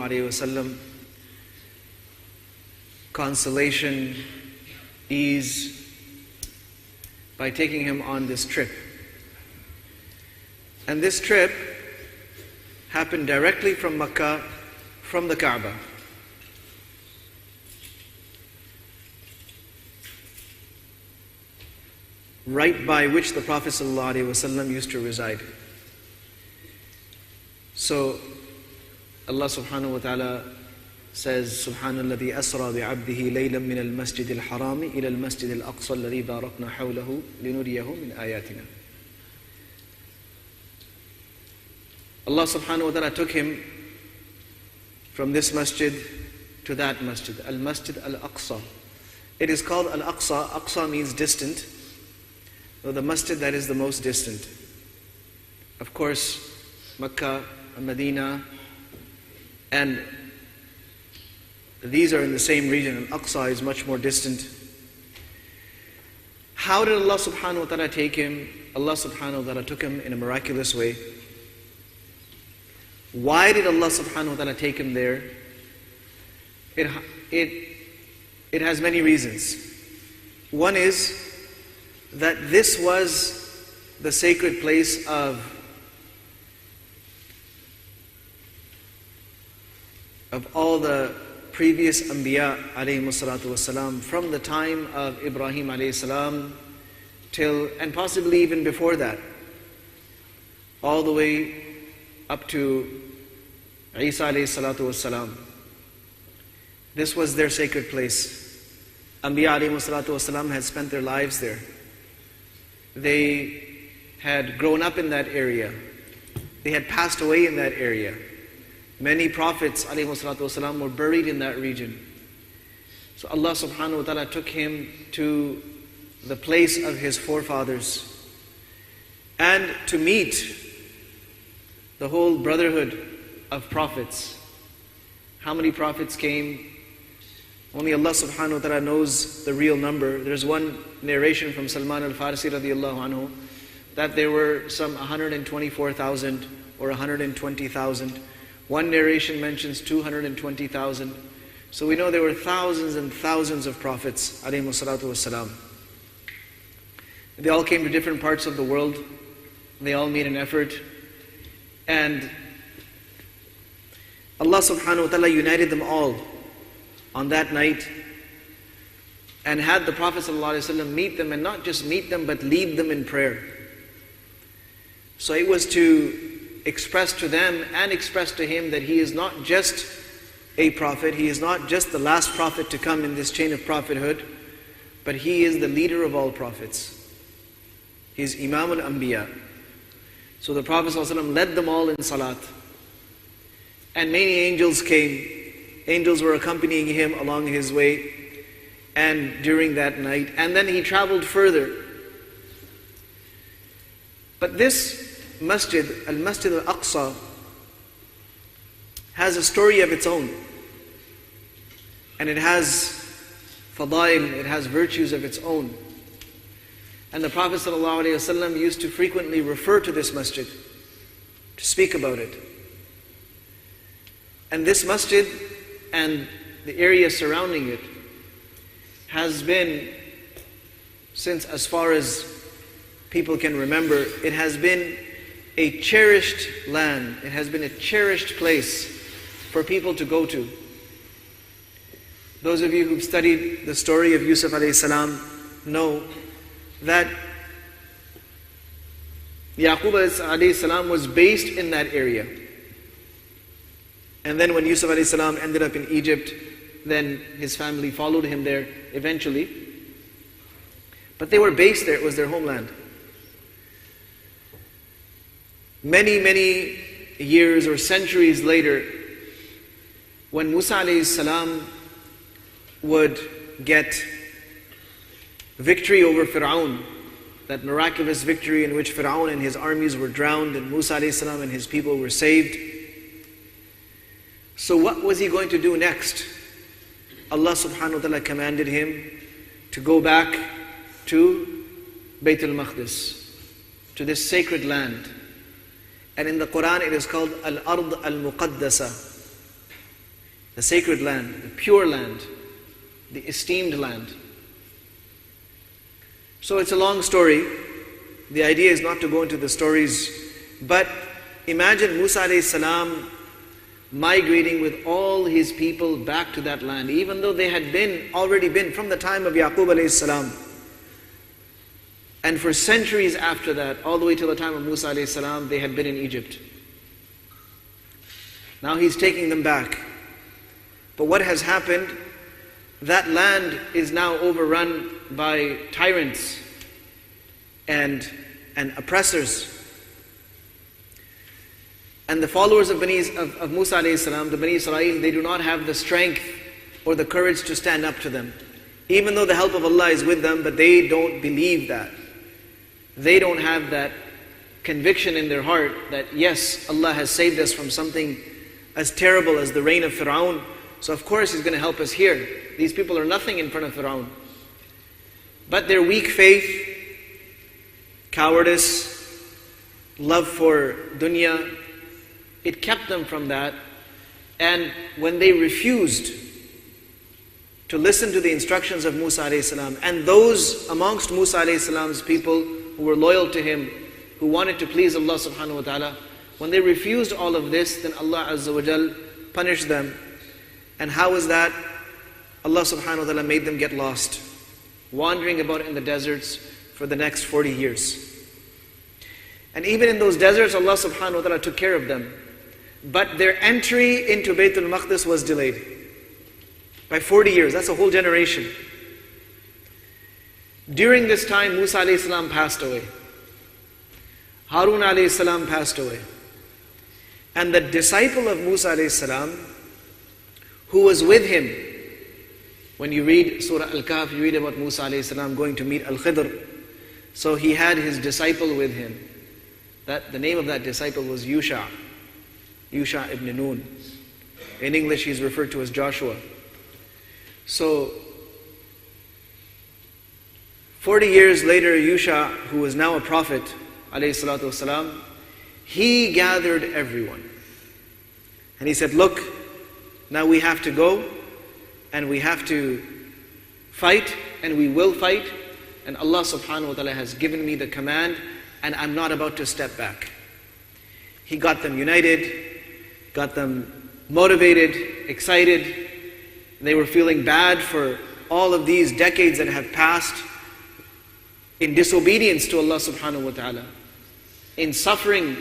ﷺ consolation, ease, by taking him on this trip. And this trip happened directly from Makkah, from the Kaaba. Right by which the Prophet ﷺ used to reside. So Allah subhanahu wa ta'ala says, Subhanalladhi asra bi'abdihi laylan min al-masjid al-harami ila al-masjid al-aqsa alladhi barakna hawlahu linuriyahu min ayatina. Allah subhanahu wa ta'ala took him from this masjid to that masjid, Al-Masjid Al-Aqsa. It is called Al-Aqsa. Aqsa means distant. So the masjid that is the most distant. Of course, Makkah, Medina, and these are in the same region. Al-Aqsa is much more distant. How did Allah subhanahu wa ta'ala take him? Allah subhanahu wa ta'ala took him in a miraculous way. Why did Allah subhanahu wa ta'ala take him there? It has many reasons. One is that this was the sacred place of all the previous Anbiya alayhimu salatu wasalam, from the time of Ibrahim alayhi salam till, and possibly even before that, all the way up to Isa alayhi salatu wasalam. This was their sacred place. Anbiya alayhimu salatu wasalam had spent their lives there. They had grown up in that area. They had passed away in that area. Many prophets ﷺ were buried in that region. So Allah subhanahu wa ta'ala took him to the place of his forefathers and to meet the whole brotherhood of prophets. How many prophets came? Only Allah subhanahu wa ta'ala knows the real number. There's one narration from Salman al-Farsi radiallahu anhu that there were some 124,000 or 120,000. One narration mentions 220,000. So we know there were thousands and thousands of prophets alayhimu salatu wassalam. They all came to different parts of the world. They all made an effort. And Allah subhanahu wa ta'ala united them all on that night and had the Prophet ﷺ meet them, and not just meet them but lead them in prayer. So it was to express to them and express to him that he is not just a prophet, he is not just the last prophet to come in this chain of prophethood, but he is the leader of all prophets. He is Imam al-Anbiya. So the Prophet ﷺ led them all in salat. And many angels came. Angels were accompanying him along his way and during that night. And then he traveled further. But this masjid, Al-Masjid Al-Aqsa, has a story of its own. And it has fadail, it has virtues of its own. And the Prophet ﷺ used to frequently refer to this masjid, to speak about it. And this masjid and the area surrounding it has been, since as far as people can remember, it has been a cherished land. It has been a cherished place for people to go to. Those of you who've studied the story of Yusuf alayhi salam know that Yaqub alayhi salam was based in that area. And then when Yusuf alayhi salam ended up in Egypt, then his family followed him there eventually. But they were based there, it was their homeland. Many, many years or centuries later, when Musa alayhi salam would get victory over Fir'aun, that miraculous victory in which Fir'aun and his armies were drowned and Musa alayhi salam and his people were saved. So what was he going to do next? Allah subhanahu wa ta'ala commanded him to go back to Bayt al-Maqdis, to this sacred land. And in the Quran it is called Al-Ard Al-Muqaddasa. the sacred land, the pure land, the esteemed land. So it's a long story. The idea is not to go into the stories, but imagine Musa alayhi salam migrating with all his people back to that land, even though they had already been from the time of Yaqub alayhi salam. And for centuries after that, all the way till the time of Musa alayhi salam, they had been in Egypt. Now he's taking them back. But what has happened? That land is now overrun by tyrants and oppressors. And the followers of Musa alayhi salam, the Bani Isra'il, they do not have the strength or the courage to stand up to them. Even though the help of Allah is with them, but they don't believe that. They don't have that conviction in their heart that yes, Allah has saved us from something as terrible as the reign of Fir'aun. So of course He's going to help us here. These people are nothing in front of Fir'aun. But their weak faith, cowardice, love for dunya, it kept them from that. And when they refused to listen to the instructions of Musa alayhi salam, and those amongst Musa alayhi salam's people who were loyal to him, who wanted to please Allah subhanahu wa ta'ala, when they refused all of this, then Allah azza wa jal punished them. And how was that? Allah subhanahu wa ta'ala made them get lost, wandering about in the deserts for the next 40 years. And even in those deserts, Allah subhanahu wa ta'ala took care of them. But their entry into Baytul Maqdis was delayed by 40 years. That's a whole generation. During this time, Musa alayhi salam passed away. Harun alayhi salam passed away. And the disciple of Musa alayhi salam, who was with him, when you read Surah Al-Kahf, you read about Musa alayhi salam going to meet Al-Khidr. So he had his disciple with him. The name of that disciple was Yusha ibn Nun. In English, he's referred to as Joshua. So 40 years later, Yusha, who was now a prophet, alayhi salatu wasalam, he gathered everyone. And he said, look, now we have to go, and we have to fight, and we will fight, and Allah subhanahu wa ta'ala has given me the command, and I'm not about to step back. He got them united, got them motivated, excited. They were feeling bad for all of these decades that have passed in disobedience to Allah subhanahu wa ta'ala, in suffering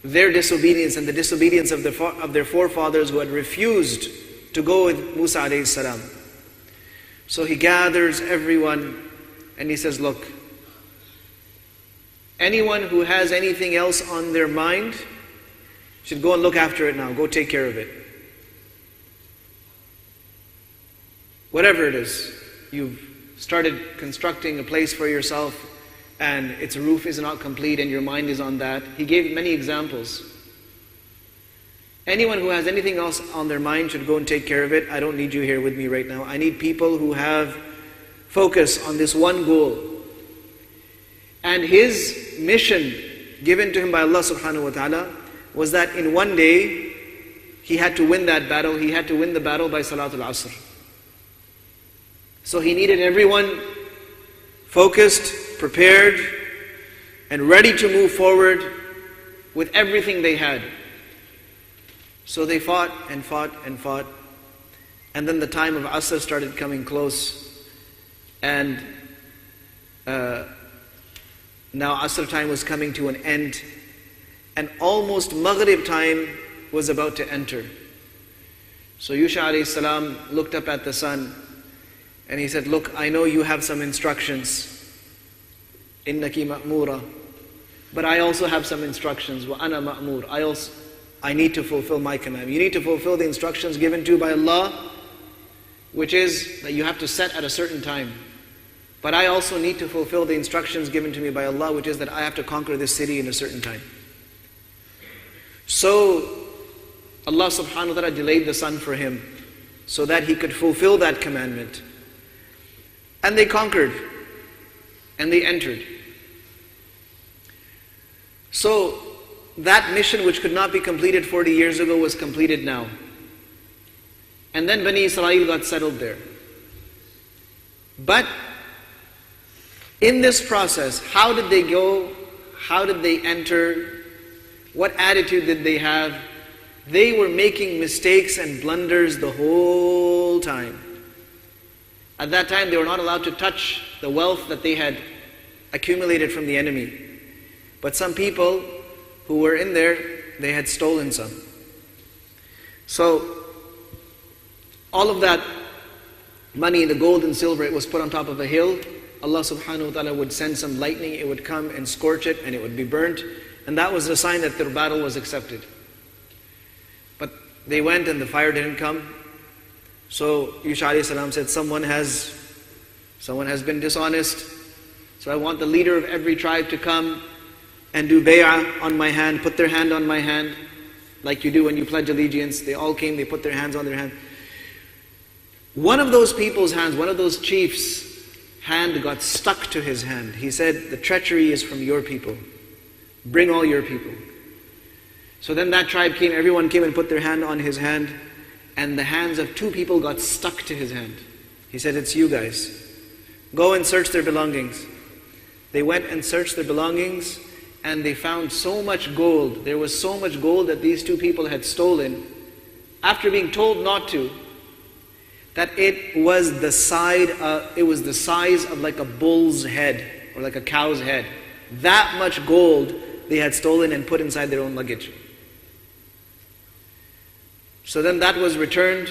their disobedience and the disobedience of their forefathers who had refused to go with Musa alayhi salam. So he gathers everyone and he says, look, anyone who has anything else on their mind should go and look after it now. Go take care of it. Whatever it is, you've started constructing a place for yourself and its roof is not complete and your mind is on that. He gave many examples. Anyone who has anything else on their mind should go and take care of it. I don't need you here with me right now. I need people who have focus on this one goal. And his mission given to him by Allah subhanahu wa ta'ala was that in one day he had to win that battle. He had to win the battle by Salatul Asr. So he needed everyone focused, prepared, and ready to move forward with everything they had. So they fought and fought and fought. And then the time of Asr started coming close. And now Asr time was coming to an end. And almost Maghrib time was about to enter. So Yusha alayhi salam looked up at the sun and he said, look, I know you have some instructions. Innaki ma'mura. But I also have some instructions. Wa ana ma'mur. I need to fulfill my command. You need to fulfill the instructions given to you by Allah, which is that you have to set at a certain time. But I also need to fulfill the instructions given to me by Allah, which is that I have to conquer this city in a certain time. So Allah subhanahu wa ta'ala delayed the sun for him so that he could fulfill that commandment. And they conquered. And they entered. So that mission which could not be completed 40 years ago was completed now. And then Bani Isra'il got settled there. But in this process, how did they go? How did they enter? What attitude did they have? They were making mistakes and blunders the whole time. At that time, they were not allowed to touch the wealth that they had accumulated from the enemy. But some people who were in there, they had stolen some. So, all of that money, the gold and silver, it was put on top of a hill. Allah subhanahu wa ta'ala would send some lightning, it would come and scorch it, and it would be burnt. And that was the sign that their battle was accepted. But they went and the fire didn't come. So Yusha alayhi salam said, someone has been dishonest. So I want the leader of every tribe to come and do bay'ah on my hand, put their hand on my hand, like you do when you pledge allegiance. They all came, they put their hands on their hand. One of those people's hands, one of those chiefs' hand got stuck to his hand. He said, the treachery is from your people. Bring all your people. So then that tribe came, everyone came and put their hand on his hand, and the hands of 2 people got stuck to his hand. He said, it's you guys. Go and search their belongings. They went and searched their belongings, and they found so much gold. There was so much gold that these 2 people had stolen, after being told not to, that it was the size of like a bull's head, or like a cow's head. That much gold they had stolen and put inside their own luggage. So then that was returned,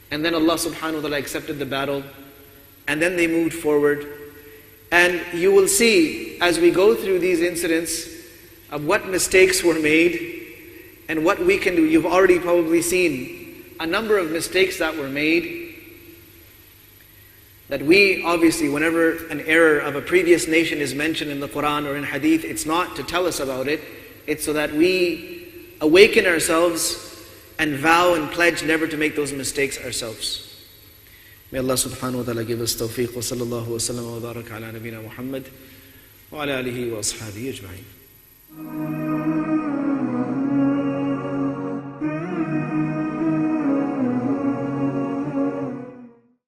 and then Allah subhanahu wa ta'ala accepted the battle, and then they moved forward. And you will see, as we go through these incidents, of what mistakes were made, and what we can do. You've already probably seen a number of mistakes that were made, that we obviously, whenever an error of a previous nation is mentioned in the Quran or in Hadith, it's not to tell us about it, it's so that we awaken ourselves and vow and pledge never to make those mistakes ourselves. May Allah subhanahu wa ta'ala give us tawfiq. Wa sallallahu wa sallam wa baraka ala nabina Muhammad wa ala alihi wa ashabihi ajma'in.